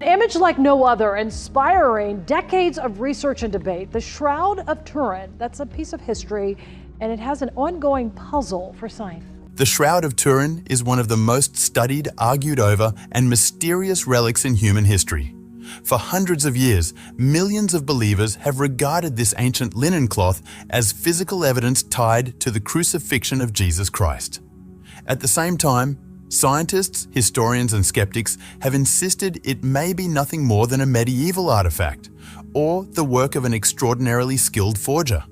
An image like no other, inspiring decades of research and debate. The Shroud of Turin, that's a piece of history, and it has an ongoing puzzle for science. The Shroud of Turin is one of the most studied, argued over, and mysterious relics in human history. For hundreds of years, millions of believers have regarded this ancient linen cloth as physical evidence tied to the crucifixion of Jesus Christ. At the same time, scientists, historians, and skeptics have insisted it may be nothing more than a medieval artifact, or the work of an extraordinarily skilled forger.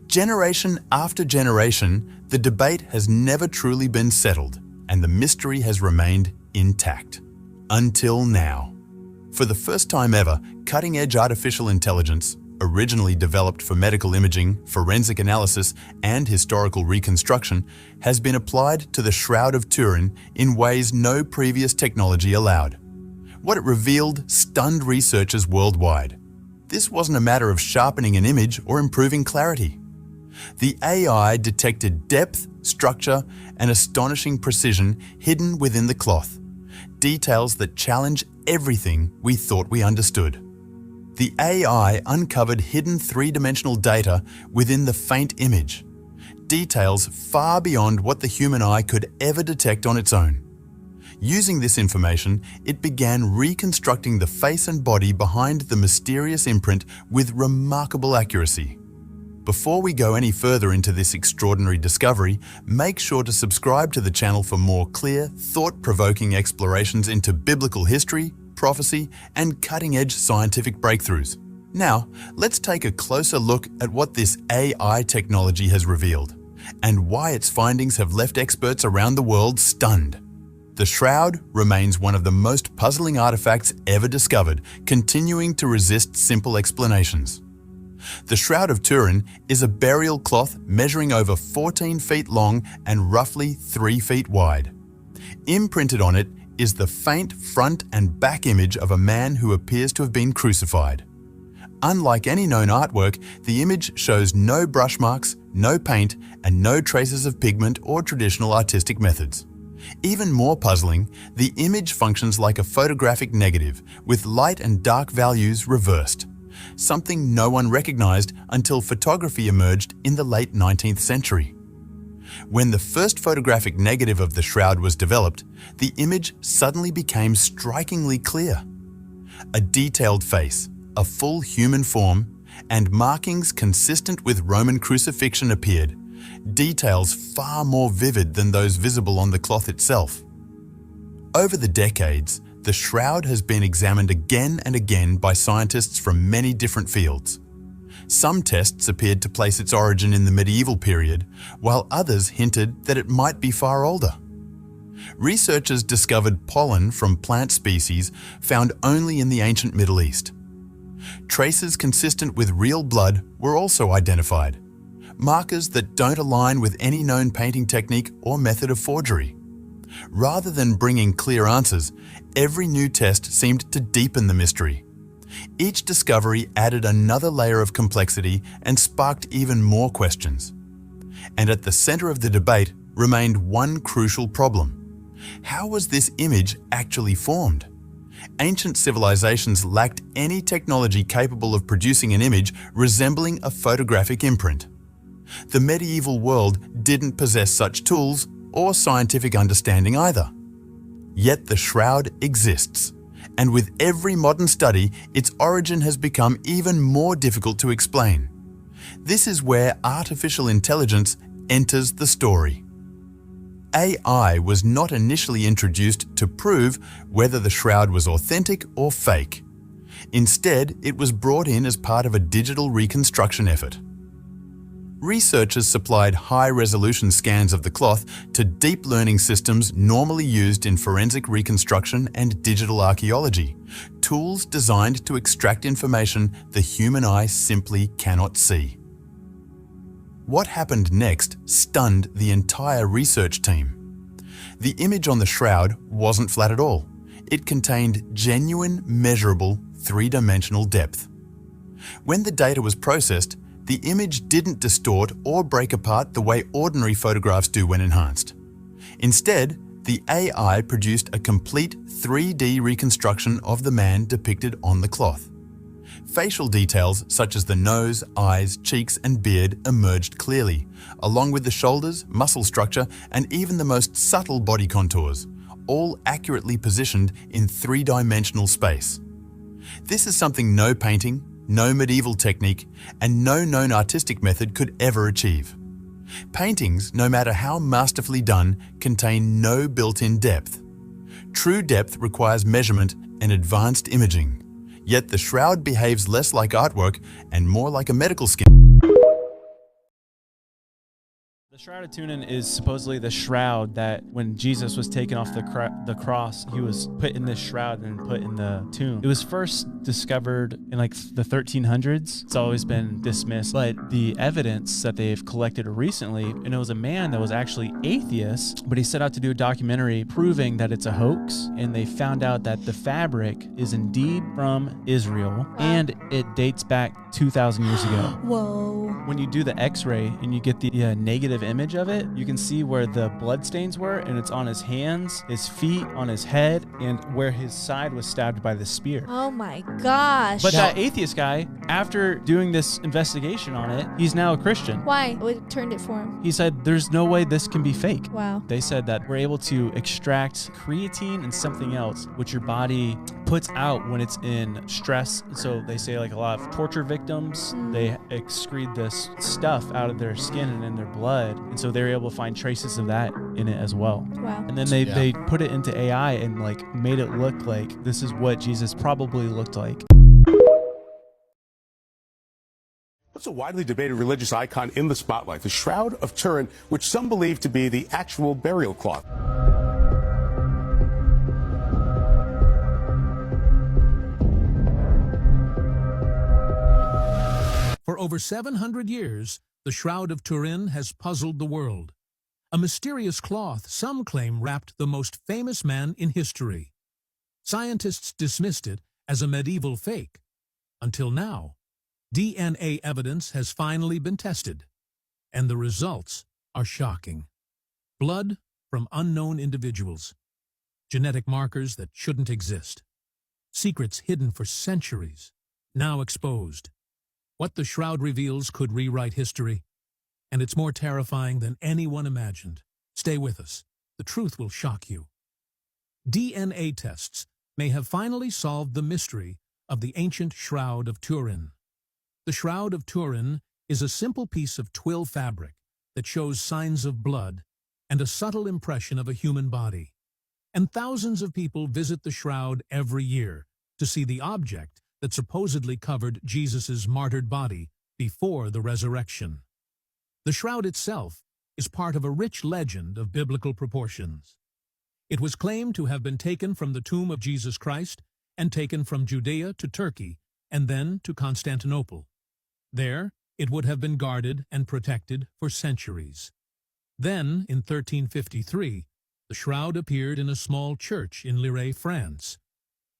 Generation after generation, the debate has never truly been settled, and the mystery has remained intact. Until now. For the first time ever, cutting-edge artificial intelligence, originally developed for medical imaging, forensic analysis, and historical reconstruction, has been applied to the Shroud of Turin in ways no previous technology allowed. What it revealed stunned researchers worldwide. This wasn't a matter of sharpening an image or improving clarity. The AI detected depth, structure, and astonishing precision hidden within the cloth, details that challenge everything we thought we understood. The AI uncovered hidden three-dimensional data within the faint image, details far beyond what the human eye could ever detect on its own. Using this information, it began reconstructing the face and body behind the mysterious imprint with remarkable accuracy. Before we go any further into this extraordinary discovery, make sure to subscribe to the channel for more clear, thought-provoking explorations into biblical history, prophecy, and cutting-edge scientific breakthroughs. Now, let's take a closer look at what this AI technology has revealed, and why its findings have left experts around the world stunned. The Shroud remains one of the most puzzling artifacts ever discovered, continuing to resist simple explanations. The Shroud of Turin is a burial cloth measuring over 14 feet long and roughly 3 feet wide. Imprinted on it is the faint front and back image of a man who appears to have been crucified. Unlike any known artwork, the image shows no brush marks, no paint, and no traces of pigment or traditional artistic methods. Even more puzzling, the image functions like a photographic negative, with light and dark values reversed, something no one recognized until photography emerged in the late 19th century. When the first photographic negative of the Shroud was developed, the image suddenly became strikingly clear. A detailed face, a full human form, and markings consistent with Roman crucifixion appeared, details far more vivid than those visible on the cloth itself. Over the decades, the Shroud has been examined again and again by scientists from many different fields. Some tests appeared to place its origin in the medieval period, while others hinted that it might be far older. Researchers discovered pollen from plant species found only in the ancient Middle East. Traces consistent with real blood were also identified, markers that don't align with any known painting technique or method of forgery. Rather than bringing clear answers, every new test seemed to deepen the mystery. Each discovery added another layer of complexity and sparked even more questions. And at the center of the debate remained one crucial problem. How was this image actually formed? Ancient civilizations lacked any technology capable of producing an image resembling a photographic imprint. The medieval world didn't possess such tools or scientific understanding either. Yet the Shroud exists. And with every modern study, its origin has become even more difficult to explain. This is where artificial intelligence enters the story. AI was not initially introduced to prove whether the Shroud was authentic or fake. Instead, it was brought in as part of a digital reconstruction effort. Researchers supplied high-resolution scans of the cloth to deep learning systems normally used in forensic reconstruction and digital archaeology, tools designed to extract information the human eye simply cannot see. What happened next stunned the entire research team. The image on the Shroud wasn't flat at all. It contained genuine, measurable, three-dimensional depth. When the data was processed, the image didn't distort or break apart the way ordinary photographs do when enhanced. Instead, The AI produced a complete 3D reconstruction of the man depicted on the cloth. Facial details such as the nose, eyes, cheeks, and beard emerged clearly, along with the shoulders, muscle structure, and even the most subtle body contours, all accurately positioned in three-dimensional space. This is something no painting, no medieval technique, and no known artistic method could ever achieve. Paintings, no matter how masterfully done, contain no built-in depth. True depth requires measurement and advanced imaging. Yet the shroud behaves less like artwork and more like a medical scan. The Shroud of Turin is supposedly the shroud that when Jesus was taken off the cross, he was put in this shroud and put in the tomb. It was first discovered in like the 1300s. It's always been dismissed, but the evidence that they've collected recently, and it was a man that was actually atheist, but he set out to do a documentary proving that it's a hoax, and they found out that the fabric is indeed from Israel, and it dates back 2,000 years ago. Whoa. When you do the x-ray and you get the negative image of it, you can see where the blood stains were, and it's on his hands, his feet, on his head, and where his side was stabbed by the spear. Oh my gosh. But that atheist guy, after doing this investigation on it, he's now a Christian. Why? What turned it for him? He said, there's no way this can be fake. Wow. They said that we're able to extract creatine and something else, which your body puts out when it's in stress. So they say like a lot of torture victims, they excrete this stuff out of their skin and in their blood. And so they're able to find traces of that in it as well. Wow. And then they put it into AI and like made it look like this is what Jesus probably looked like. What's a widely debated religious icon in the spotlight? The Shroud of Turin, which some believe to be the actual burial cloth. For over 700 years, the Shroud of Turin has puzzled the world. A mysterious cloth some claim wrapped the most famous man in history. Scientists dismissed it as a medieval fake. Until now, DNA evidence has finally been tested, and the results are shocking. Blood from unknown individuals, genetic markers that shouldn't exist, secrets hidden for centuries, now exposed. What the shroud reveals could rewrite history, and it's more terrifying than anyone imagined. Stay with us. The truth will shock you. DNA tests may have finally solved the mystery of the ancient Shroud of Turin. The Shroud of Turin is a simple piece of twill fabric that shows signs of blood and a subtle impression of a human body. And thousands of people visit the shroud every year to see the object that supposedly covered Jesus' martyred body before the resurrection. The shroud itself is part of a rich legend of biblical proportions. It was claimed to have been taken from the tomb of Jesus Christ and taken from Judea to Turkey and then to Constantinople. There, it would have been guarded and protected for centuries. Then, in 1353, the shroud appeared in a small church in Lille, France.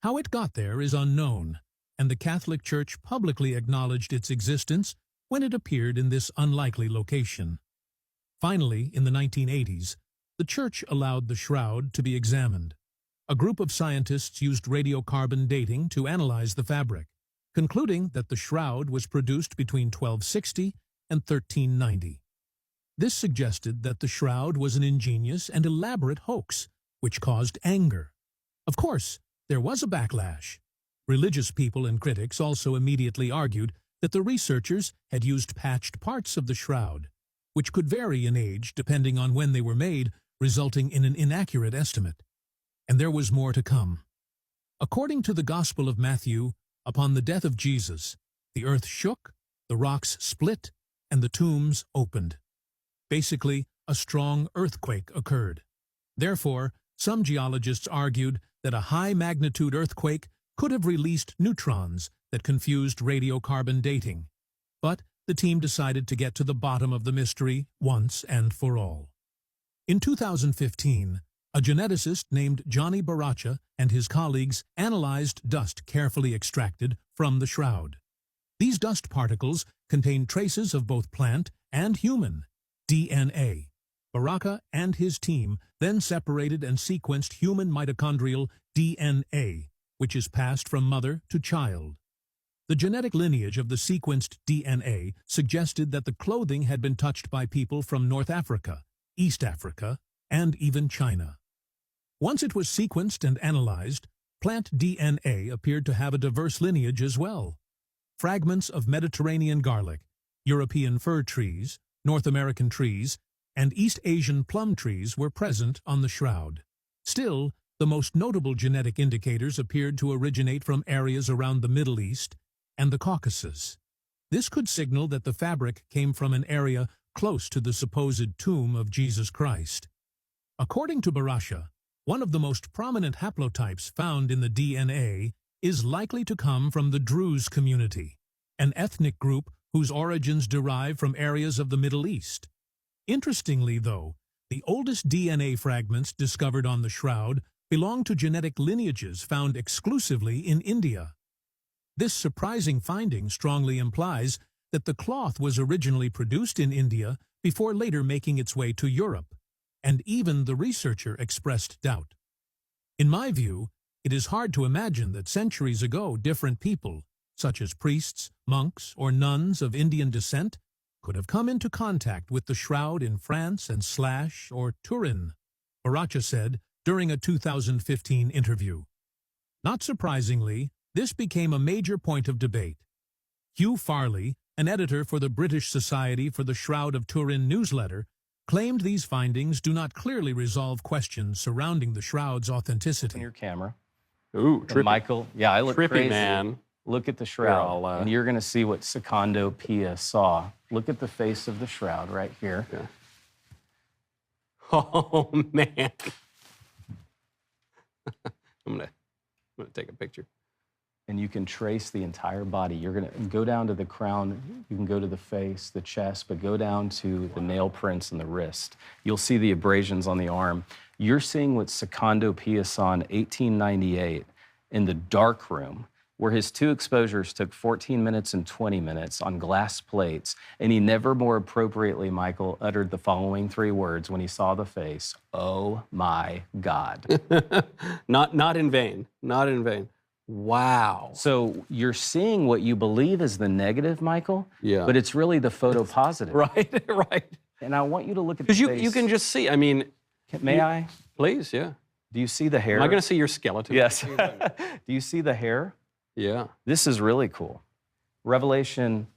How it got there is unknown, and the Catholic Church publicly acknowledged its existence when it appeared in this unlikely location. Finally, in the 1980s, the Church allowed the shroud to be examined. A group of scientists used radiocarbon dating to analyze the fabric, concluding that the shroud was produced between 1260 and 1390. This suggested that the shroud was an ingenious and elaborate hoax, which caused anger. Of course, there was a backlash. Religious people and critics also immediately argued that the researchers had used patched parts of the shroud, which could vary in age depending on when they were made, resulting in an inaccurate estimate. And there was more to come. According to the Gospel of Matthew, upon the death of Jesus, the earth shook, the rocks split, and the tombs opened. Basically, a strong earthquake occurred. Therefore, some geologists argued that a high-magnitude earthquake could have released neutrons that confused radiocarbon dating. But the team decided to get to the bottom of the mystery once and for all. In 2015, a geneticist named Johnny Baracha and his colleagues analyzed dust carefully extracted from the shroud. These dust particles contain traces of both plant and human DNA, Baraka and his team then separated and sequenced human mitochondrial DNA, which is passed from mother to child. The genetic lineage of the sequenced DNA suggested that the clothing had been touched by people from North Africa, East Africa, and even China. Once it was sequenced and analyzed, plant DNA appeared to have a diverse lineage as well. Fragments of Mediterranean garlic, European fir trees, North American trees, and East Asian plum trees were present on the shroud. Still, the most notable genetic indicators appeared to originate from areas around the Middle East and the Caucasus. This could signal that the fabric came from an area close to the supposed tomb of Jesus Christ. According to Barasha, one of the most prominent haplotypes found in the DNA is likely to come from the Druze community, an ethnic group whose origins derive from areas of the Middle East. Interestingly, though, the oldest DNA fragments discovered on the shroud belong to genetic lineages found exclusively in India. This surprising finding strongly implies that the cloth was originally produced in India before later making its way to Europe, and even the researcher expressed doubt. In my view, it is hard to imagine that centuries ago different people, such as priests, monks, or nuns of Indian descent, could have come into contact with the shroud in France and or Turin, Baracha said during a 2015 interview. Not surprisingly, this became a major point of debate. Hugh Farley, an editor for the British Society for the Shroud of Turin newsletter, claimed these findings do not clearly resolve questions surrounding the shroud's authenticity. In your camera. Ooh, And trippy. Michael, yeah, I look Trippy, crazy. man. Look at the shroud, I'll, and you're going to see what Secondo Pia saw. Look at the face of the shroud right here. Yeah. Oh, man. I'm gonna take a picture. And you can trace the entire body. You're going to go down to the crown, you can go to the face, the chest, but go down to the nail prints in the wrist. You'll see the abrasions on the arm. You're seeing what Secondo Pia saw in 1898 in the dark room, where his two exposures took 14 minutes and 20 minutes on glass plates, and he never more appropriately, Michael, uttered the following three words when he saw the face: "Oh my God." Not in vain. Not in vain. Wow. So you're seeing what you believe is the negative, Michael, Yeah. but it's really the photo positive. Right, right. And I want you to look at the Because face. you can just see, I mean... May I? Please, yeah. Do you see the hair? Am I going to see your skeleton? Yes. Do you see the hair? Yeah. This is really cool. Revelation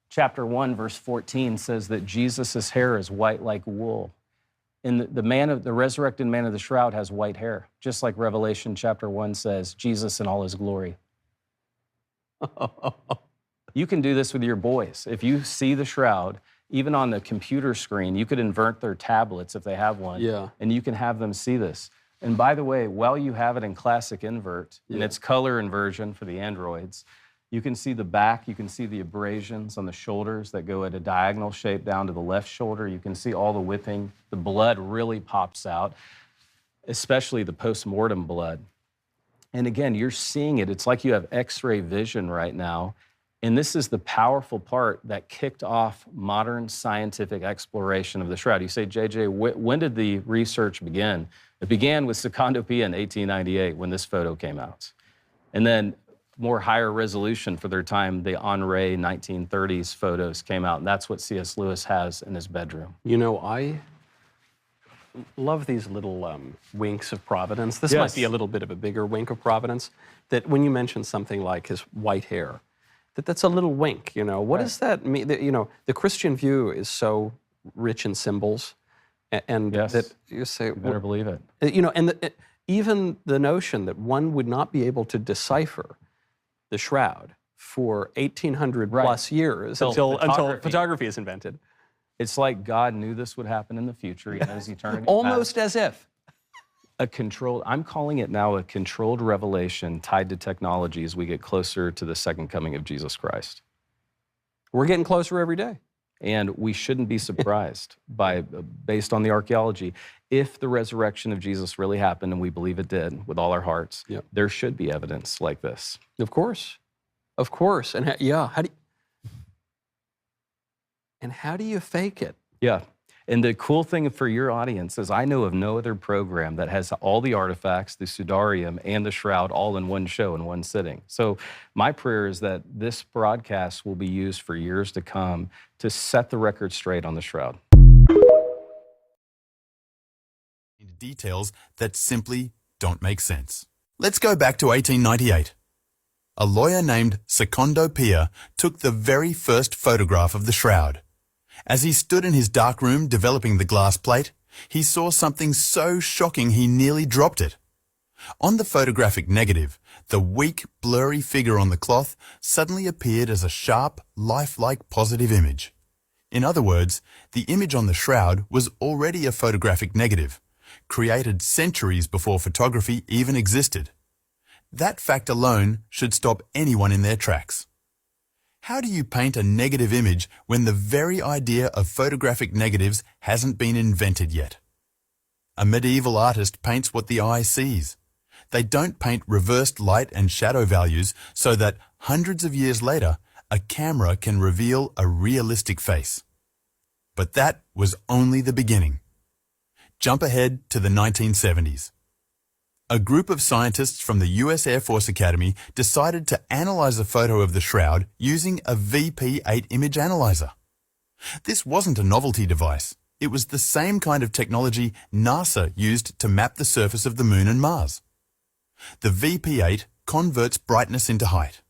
chapter 1, verse 14 says that Jesus' hair is white like wool. And the resurrected man of the shroud has white hair, just like Revelation chapter 1 says, Jesus in all his glory. You can do this with your boys. If you see the shroud, even on the computer screen, you could invert their tablets if they have one, Yeah. and you can have them see this. And by the way, while you have it in classic invert, and Yeah. it's color inversion for the Androids, you can see the back, you can see the abrasions on the shoulders that go at a diagonal shape down to the left shoulder. You can see all the whipping. The blood really pops out, especially the post-mortem blood. And again, you're seeing it. It's like you have X-ray vision right now. And this is the powerful part that kicked off modern scientific exploration of the shroud. You say, JJ, when did the research begin? It began with Secondo Pia in 1898 when this photo came out. And then more higher resolution for their time, the Henri 1930s photos came out. And that's what C.S. Lewis has in his bedroom. You know, I love these little winks of providence. This Yes. might be a little bit of a bigger wink of providence, that when you mention something like his white hair, that's a little wink, you know. What does that mean? You know, the Christian view is so rich in symbols, and Yes. that you say, You better believe it. you know, and even the notion that one would not be able to decipher the shroud for 1800 Right. plus years Until until photography. photography is invented. It's like God knew this would happen in the future. He knows eternity. Almost as if. I'm calling it now a controlled revelation tied to technology as we get closer to the second coming of Jesus Christ. We're getting closer every day. And we shouldn't be surprised based on the archaeology. If the resurrection of Jesus really happened, and we believe it did with all our hearts, Yep. there should be evidence like this. Of course. Of course. And how do you fake it? Yeah. And the cool thing for your audience is I know of no other program that has all the artifacts, the Sudarium, and the Shroud all in one show, in one sitting. So my prayer is that this broadcast will be used for years to come to set the record straight on the Shroud. Details that simply don't make sense. Let's go back to 1898. A lawyer named Secondo Pia took the very first photograph of the Shroud. As he stood in his dark room developing the glass plate, he saw something so shocking he nearly dropped it. On the photographic negative, the weak, blurry figure on the cloth suddenly appeared as a sharp, lifelike positive image. In other words, the image on the Shroud was already a photographic negative, created centuries before photography even existed. That fact alone should stop anyone in their tracks. How do you paint a negative image when the very idea of photographic negatives hasn't been invented yet? A medieval artist paints what the eye sees. They don't paint reversed light and shadow values so that hundreds of years later, a camera can reveal a realistic face. But that was only the beginning. Jump ahead to the 1970s. A group of scientists from the US Air Force Academy decided to analyze a photo of the Shroud using a VP8 image analyzer. This wasn't a novelty device. It was the same kind of technology NASA used to map the surface of the Moon and Mars. The VP8 converts brightness into height.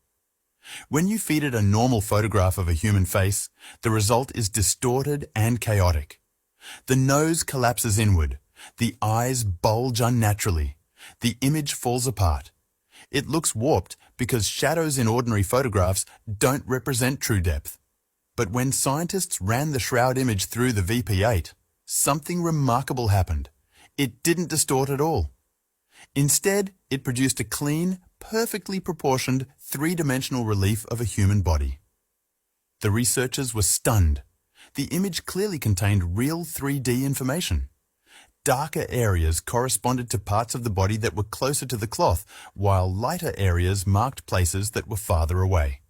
When you feed it a normal photograph of a human face, the result is distorted and chaotic. The nose collapses inward. The eyes bulge unnaturally. The image falls apart. It looks warped because shadows in ordinary photographs don't represent true depth. But when scientists ran the Shroud image through the VP8, something remarkable happened. It didn't distort at all. Instead, it produced a clean, perfectly proportioned, three-dimensional relief of a human body. The researchers were stunned. The image clearly contained real 3D information. Darker areas corresponded to parts of the body that were closer to the cloth, while lighter areas marked places that were farther away.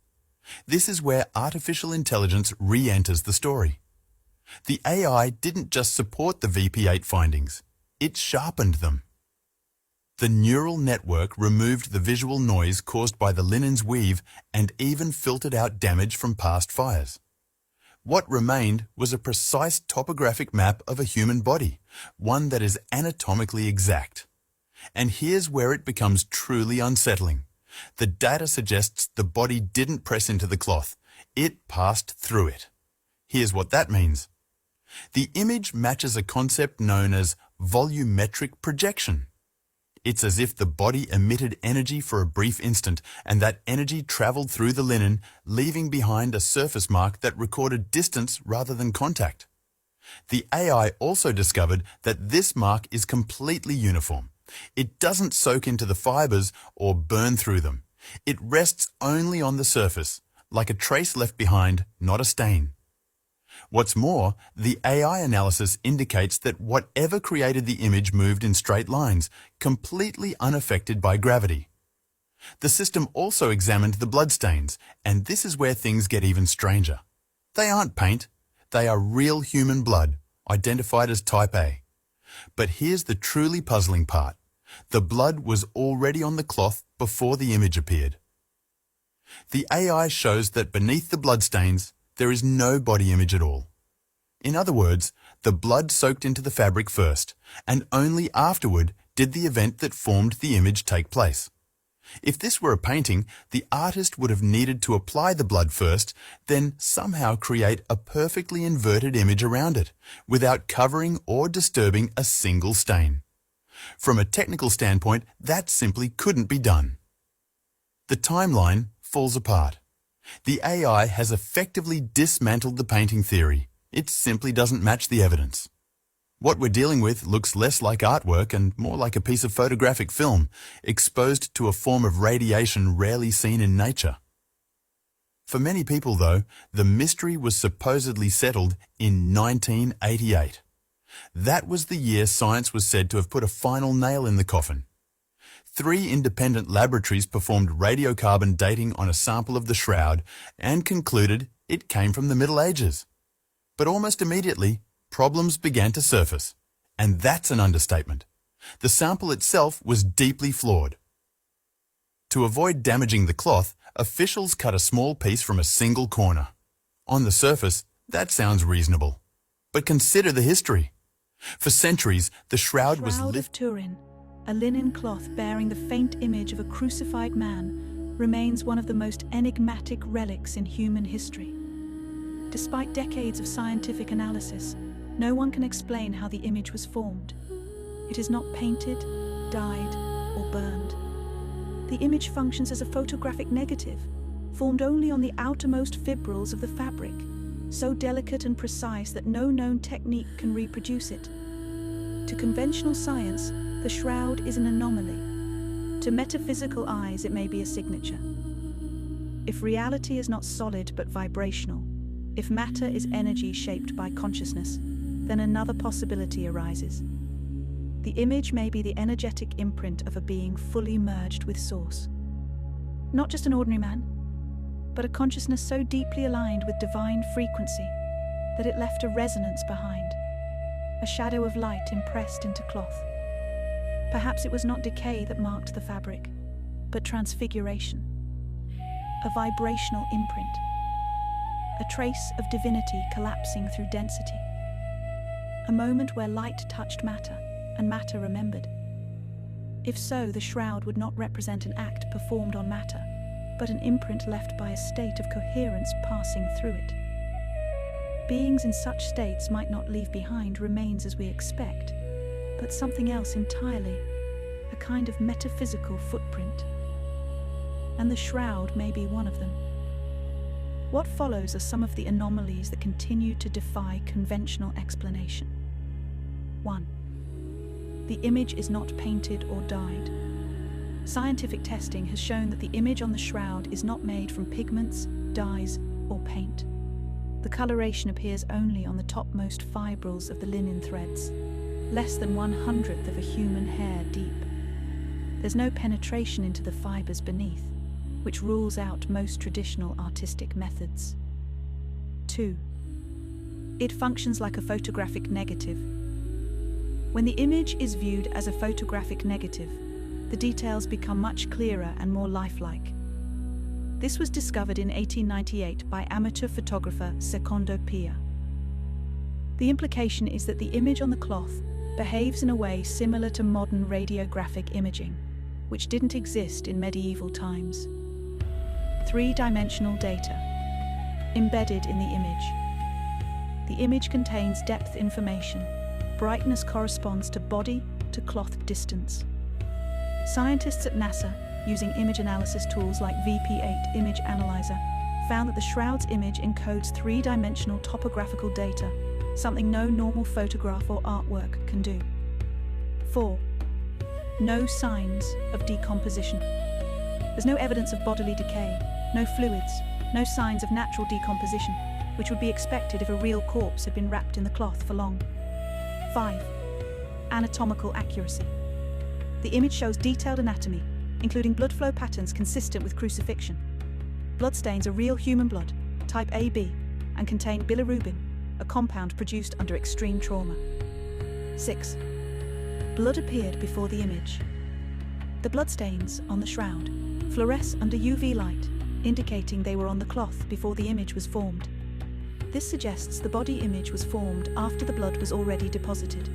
This is where artificial intelligence re-enters the story. The AI didn't just support the VP8 findings, it sharpened them. The neural network removed the visual noise caused by the linen's weave and even filtered out damage from past fires. What remained was a precise topographic map of a human body, one that is anatomically exact. And here's where it becomes truly unsettling. The data suggests the body didn't press into the cloth, it passed through it. Here's what that means. The image matches a concept known as volumetric projection. It's as if the body emitted energy for a brief instant, and that energy traveled through the linen, leaving behind a surface mark that recorded distance rather than contact. The AI also discovered that this mark is completely uniform. It doesn't soak into the fibers or burn through them. It rests only on the surface, like a trace left behind, not a stain. What's more, the AI analysis indicates that whatever created the image moved in straight lines, completely unaffected by gravity. The system also examined the bloodstains, and this is where things get even stranger. They aren't paint, they are real human blood, identified as type A. But here's the truly puzzling part. The blood was already on the cloth before the image appeared. The AI shows that beneath the bloodstains, there is no body image at all. In other words, the blood soaked into the fabric first, and only afterward did the event that formed the image take place. If this were a painting, the artist would have needed to apply the blood first, then somehow create a perfectly inverted image around it, without covering or disturbing a single stain. From a technical standpoint, that simply couldn't be done. The timeline falls apart. The AI has effectively dismantled the painting theory. It simply doesn't match the evidence. What we're dealing with looks less like artwork and more like a piece of photographic film, exposed to a form of radiation rarely seen in nature. For many people, though, the mystery was supposedly settled in 1988. That was the year science was said to have put a final nail in the coffin. 3 independent laboratories performed radiocarbon dating on a sample of the Shroud and concluded it came from the Middle Ages. But almost immediately, problems began to surface. And that's an understatement. The sample itself was deeply flawed. To avoid damaging the cloth, officials cut a small piece from a single corner. On the surface, that sounds reasonable. But consider the history. For centuries, the shroud was Shroud of Turin, a linen cloth bearing the faint image of a crucified man, remains one of the most enigmatic relics in human history. Despite decades of scientific analysis, no one can explain how the image was formed. It is not painted, dyed, or burned. The image functions as a photographic negative, formed only on the outermost fibrils of the fabric, so delicate and precise that no known technique can reproduce it. To conventional science, the shroud is an anomaly. To metaphysical eyes, it may be a signature. If reality is not solid but vibrational, if matter is energy shaped by consciousness, then another possibility arises. The image may be the energetic imprint of a being fully merged with Source. Not just an ordinary man, but a consciousness so deeply aligned with divine frequency that it left a resonance behind, a shadow of light impressed into cloth. Perhaps it was not decay that marked the fabric, but transfiguration, a vibrational imprint, a trace of divinity collapsing through density, a moment where light touched matter and matter remembered. If so, the shroud would not represent an act performed on matter, but an imprint left by a state of coherence passing through it. Beings in such states might not leave behind remains as we expect, but something else entirely, a kind of metaphysical footprint. And the shroud may be one of them. What follows are some of the anomalies that continue to defy conventional explanation. 1. The image is not painted or dyed. Scientific testing has shown that the image on the shroud is not made from pigments, dyes, or paint. The coloration appears only on the topmost fibrils of the linen threads, less than 1/100th of a human hair deep. There's no penetration into the fibers beneath, which rules out most traditional artistic methods. 2. It functions like a photographic negative. When the image is viewed as a photographic negative, the details become much clearer and more lifelike. This was discovered in 1898 by amateur photographer Secondo Pia. The implication is that the image on the cloth behaves in a way similar to modern radiographic imaging, which didn't exist in medieval times. 3-dimensional data embedded in the image. The image contains depth information. Brightness corresponds to body to cloth distance. Scientists at NASA, using image analysis tools like VP8 Image Analyzer, found that the shroud's image encodes 3-dimensional topographical data, something no normal photograph or artwork can do. 4. No signs of decomposition. There's no evidence of bodily decay, no fluids, no signs of natural decomposition, which would be expected if a real corpse had been wrapped in the cloth for long. 5. Anatomical accuracy. The image shows detailed anatomy, including blood flow patterns consistent with crucifixion. Bloodstains are real human blood, type AB, and contain bilirubin, a compound produced under extreme trauma. 6. Blood appeared before the image. The bloodstains on the shroud fluoresce under UV light, indicating they were on the cloth before the image was formed. This suggests the body image was formed after the blood was already deposited.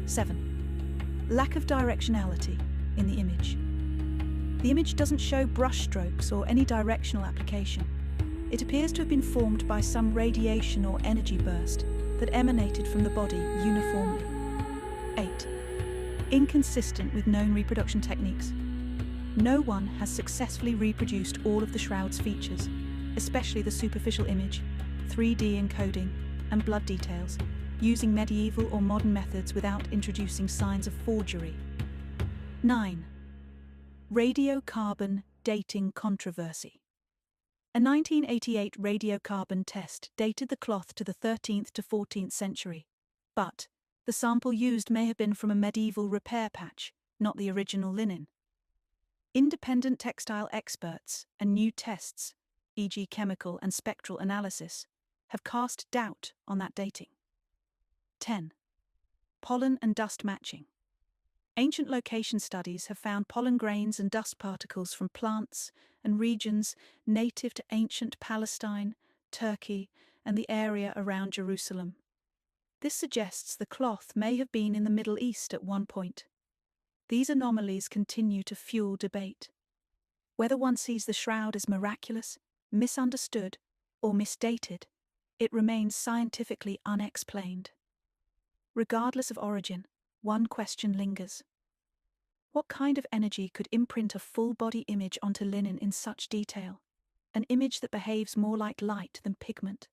7. Lack of directionality in the image. The image doesn't show brush strokes or any directional application. It appears to have been formed by some radiation or energy burst that emanated from the body uniformly. 8. Inconsistent with known reproduction techniques. No one has successfully reproduced all of the shroud's features, especially the superficial image, 3D encoding, and blood details, using medieval or modern methods without introducing signs of forgery. 9. Radiocarbon dating controversy. A 1988 radiocarbon test dated the cloth to the 13th to 14th century, but the sample used may have been from a medieval repair patch, not the original linen. Independent textile experts and new tests, e.g. chemical and spectral analysis, have cast doubt on that dating. 10. Pollen and dust matching. Ancient location studies have found pollen grains and dust particles from plants and regions native to ancient Palestine, Turkey, and the area around Jerusalem. This suggests the cloth may have been in the Middle East at one point. These anomalies continue to fuel debate. Whether one sees the shroud as miraculous, misunderstood, or misdated, it remains scientifically unexplained. Regardless of origin, one question lingers. What kind of energy could imprint a full-body image onto linen in such detail? An image that behaves more like light than pigment?